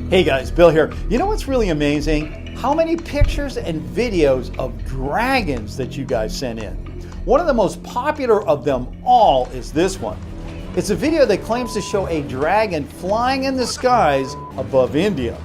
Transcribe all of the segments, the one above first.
Hey guys, Bill here. You know what's really amazing? How many pictures and videos of dragons that you guys sent in. One of the most popular of them all is this one. It's a video that claims to show a dragon flying in the skies above India.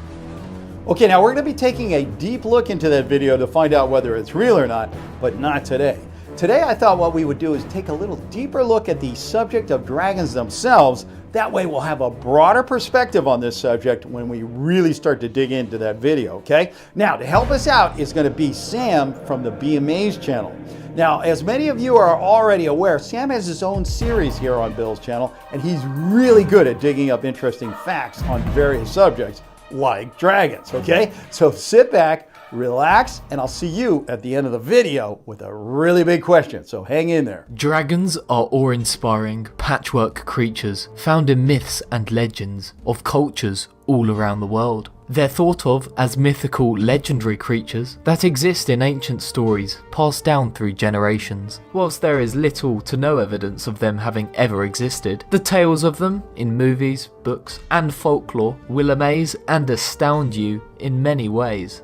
Okay, now we're going to be taking a deep look into that video to find out whether it's real or not, but not today. Today I thought what we would do is take a little deeper look at the subject of dragons themselves. That way we'll have a broader perspective on this subject when we really start to dig into that video, okay? Now, to help us out is going to be Sam from the Be Amazed channel. Now, as many of you are already aware, Sam has his own series here on Bill's channel, and he's really good at digging up interesting facts on various subjects, like dragons, okay? So sit back, relax, and I'll see you at the end of the video with a really big question, so hang in there. Dragons are awe-inspiring patchwork creatures found in myths and legends of cultures all around the world. They're thought of as mythical, legendary creatures that exist in ancient stories passed down through generations. Whilst there is little to no evidence of them having ever existed, the tales of them in movies, books, and folklore will amaze and astound you in many ways.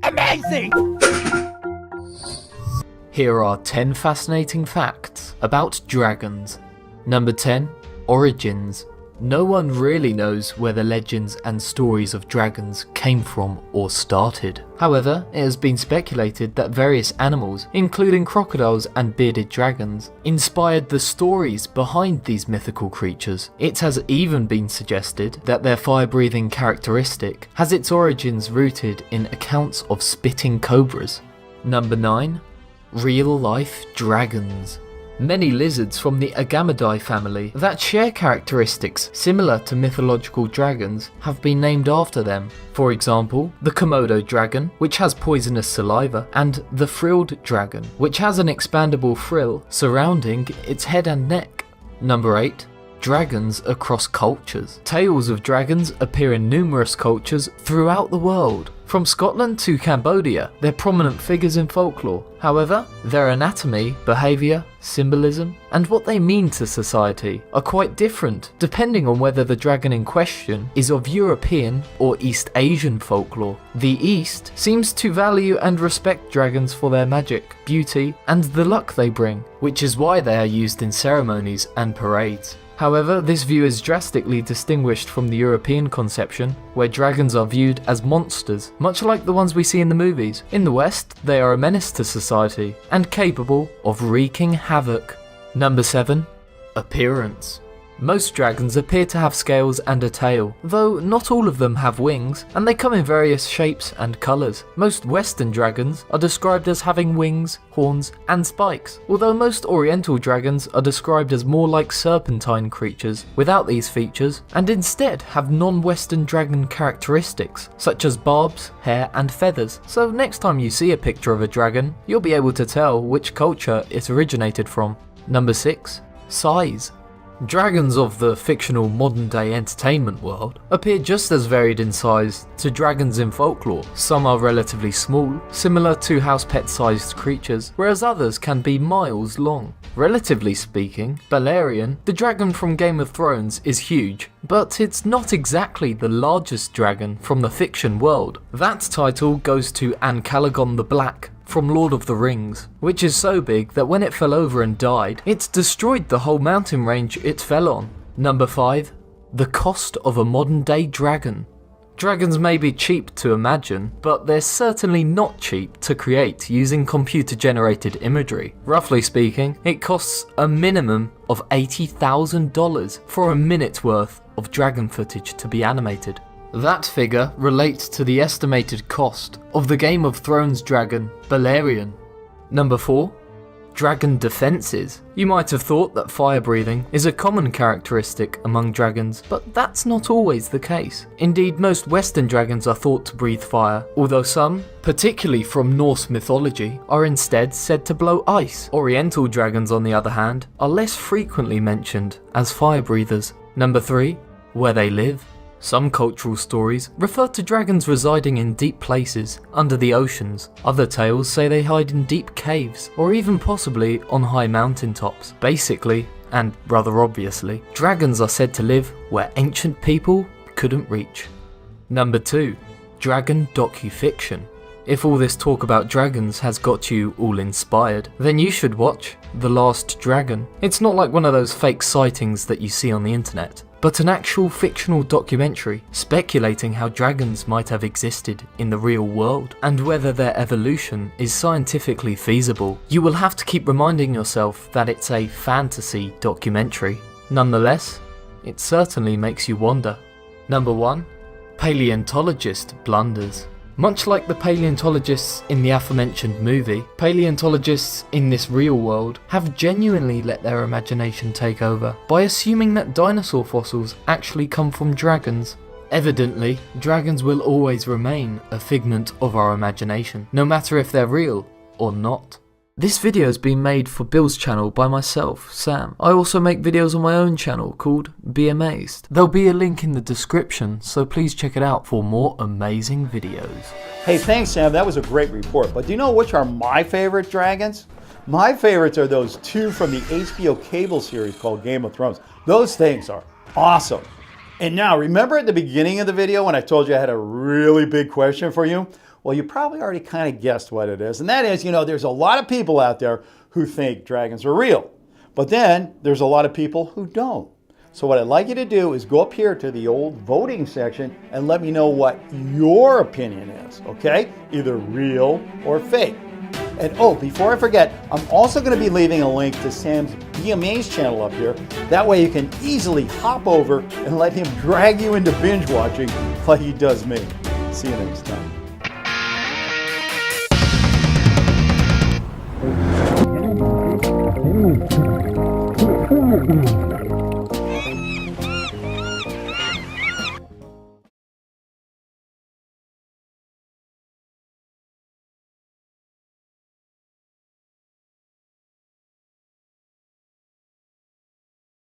Amazing! Here are 10 fascinating facts about dragons. Number 10. Origins. No one really knows where the legends and stories of dragons came from or started. However, it has been speculated that various animals, including crocodiles and bearded dragons, inspired the stories behind these mythical creatures. It has even been suggested that their fire-breathing characteristic has its origins rooted in accounts of spitting cobras. Number 9. Real-life dragons. Many lizards from the Agamidae family that share characteristics similar to mythological dragons have been named after them. For example, the Komodo dragon, which has poisonous saliva, and the frilled dragon, which has an expandable frill surrounding its head and neck. Number 8. Dragons across cultures. Tales of dragons appear in numerous cultures throughout the world. From Scotland to Cambodia, they're prominent figures in folklore. However, their anatomy, behaviour, symbolism, and what they mean to society are quite different depending on whether the dragon in question is of European or East Asian folklore. The East seems to value and respect dragons for their magic, beauty, and the luck they bring, which is why they are used in ceremonies and parades. However, this view is drastically distinguished from the European conception, where dragons are viewed as monsters, much like the ones we see in the movies. In the West, they are a menace to society, and capable of wreaking havoc. Number 7. Appearance. Most dragons appear to have scales and a tail, though not all of them have wings, and they come in various shapes and colours. Most Western dragons are described as having wings, horns, and spikes, although most Oriental dragons are described as more like serpentine creatures without these features, and instead have non-Western dragon characteristics, such as barbs, hair, and feathers. So next time you see a picture of a dragon, you'll be able to tell which culture it originated from. Number 6. Size. Dragons of the fictional modern-day entertainment world appear just as varied in size to dragons in folklore. Some are relatively small, similar to house pet-sized creatures, whereas others can be miles long. Relatively speaking, Balerion, the dragon from Game of Thrones, is huge, but it's not exactly the largest dragon from the fiction world. That title goes to Ancalagon the Black from Lord of the Rings, which is so big that when it fell over and died, it destroyed the whole mountain range it fell on. Number 5. The cost of a modern-day dragon. Dragons may be cheap to imagine, but they're certainly not cheap to create using computer-generated imagery. Roughly speaking, it costs a minimum of $80,000 for a minute's worth of dragon footage to be animated. That figure relates to the estimated cost of the Game of Thrones dragon, Balerion. Number 4. Dragon defenses. You might have thought that fire breathing is a common characteristic among dragons, but that's not always the case. Indeed, most Western dragons are thought to breathe fire, although some, particularly from Norse mythology, are instead said to blow ice. Oriental dragons, on the other hand, are less frequently mentioned as fire breathers. Number 3. Where they live. Some cultural stories refer to dragons residing in deep places under the oceans. Other tales say they hide in deep caves, or even possibly on high mountaintops. Basically, and rather obviously, dragons are said to live where ancient people couldn't reach. Number 2. Dragon docufiction. If all this talk about dragons has got you all inspired, then you should watch The Last Dragon. It's not like one of those fake sightings that you see on the internet, but an actual fictional documentary speculating how dragons might have existed in the real world and whether their evolution is scientifically feasible. You will have to keep reminding yourself that it's a fantasy documentary. Nonetheless, it certainly makes you wonder. Number 1. Paleontologist blunders. Much like the paleontologists in the aforementioned movie, paleontologists in this real world have genuinely let their imagination take over by assuming that dinosaur fossils actually come from dragons. Evidently, dragons will always remain a figment of our imagination, no matter if they're real or not. This video has been made for Bill's channel by myself, Sam. I also make videos on my own channel called Be Amazed. There'll be a link in the description, so please check it out for more amazing videos. Hey, thanks, Sam. That was a great report. But do you know which are my favorite dragons? My favorites are those 2 from the HBO cable series called Game of Thrones. Those things are awesome. And now, remember at the beginning of the video when I told you I had a really big question for you? Well, you probably already kind of guessed what it is. And that is, there's a lot of people out there who think dragons are real. But then there's a lot of people who don't. So what I'd like you to do is go up here to the old voting section and let me know what your opinion is, okay? Either real or fake. And oh, before I forget, I'm also going to be leaving a link to Sam's Be Amazed channel up here. That way you can easily hop over and let him drag you into binge watching like he does me. See you next time.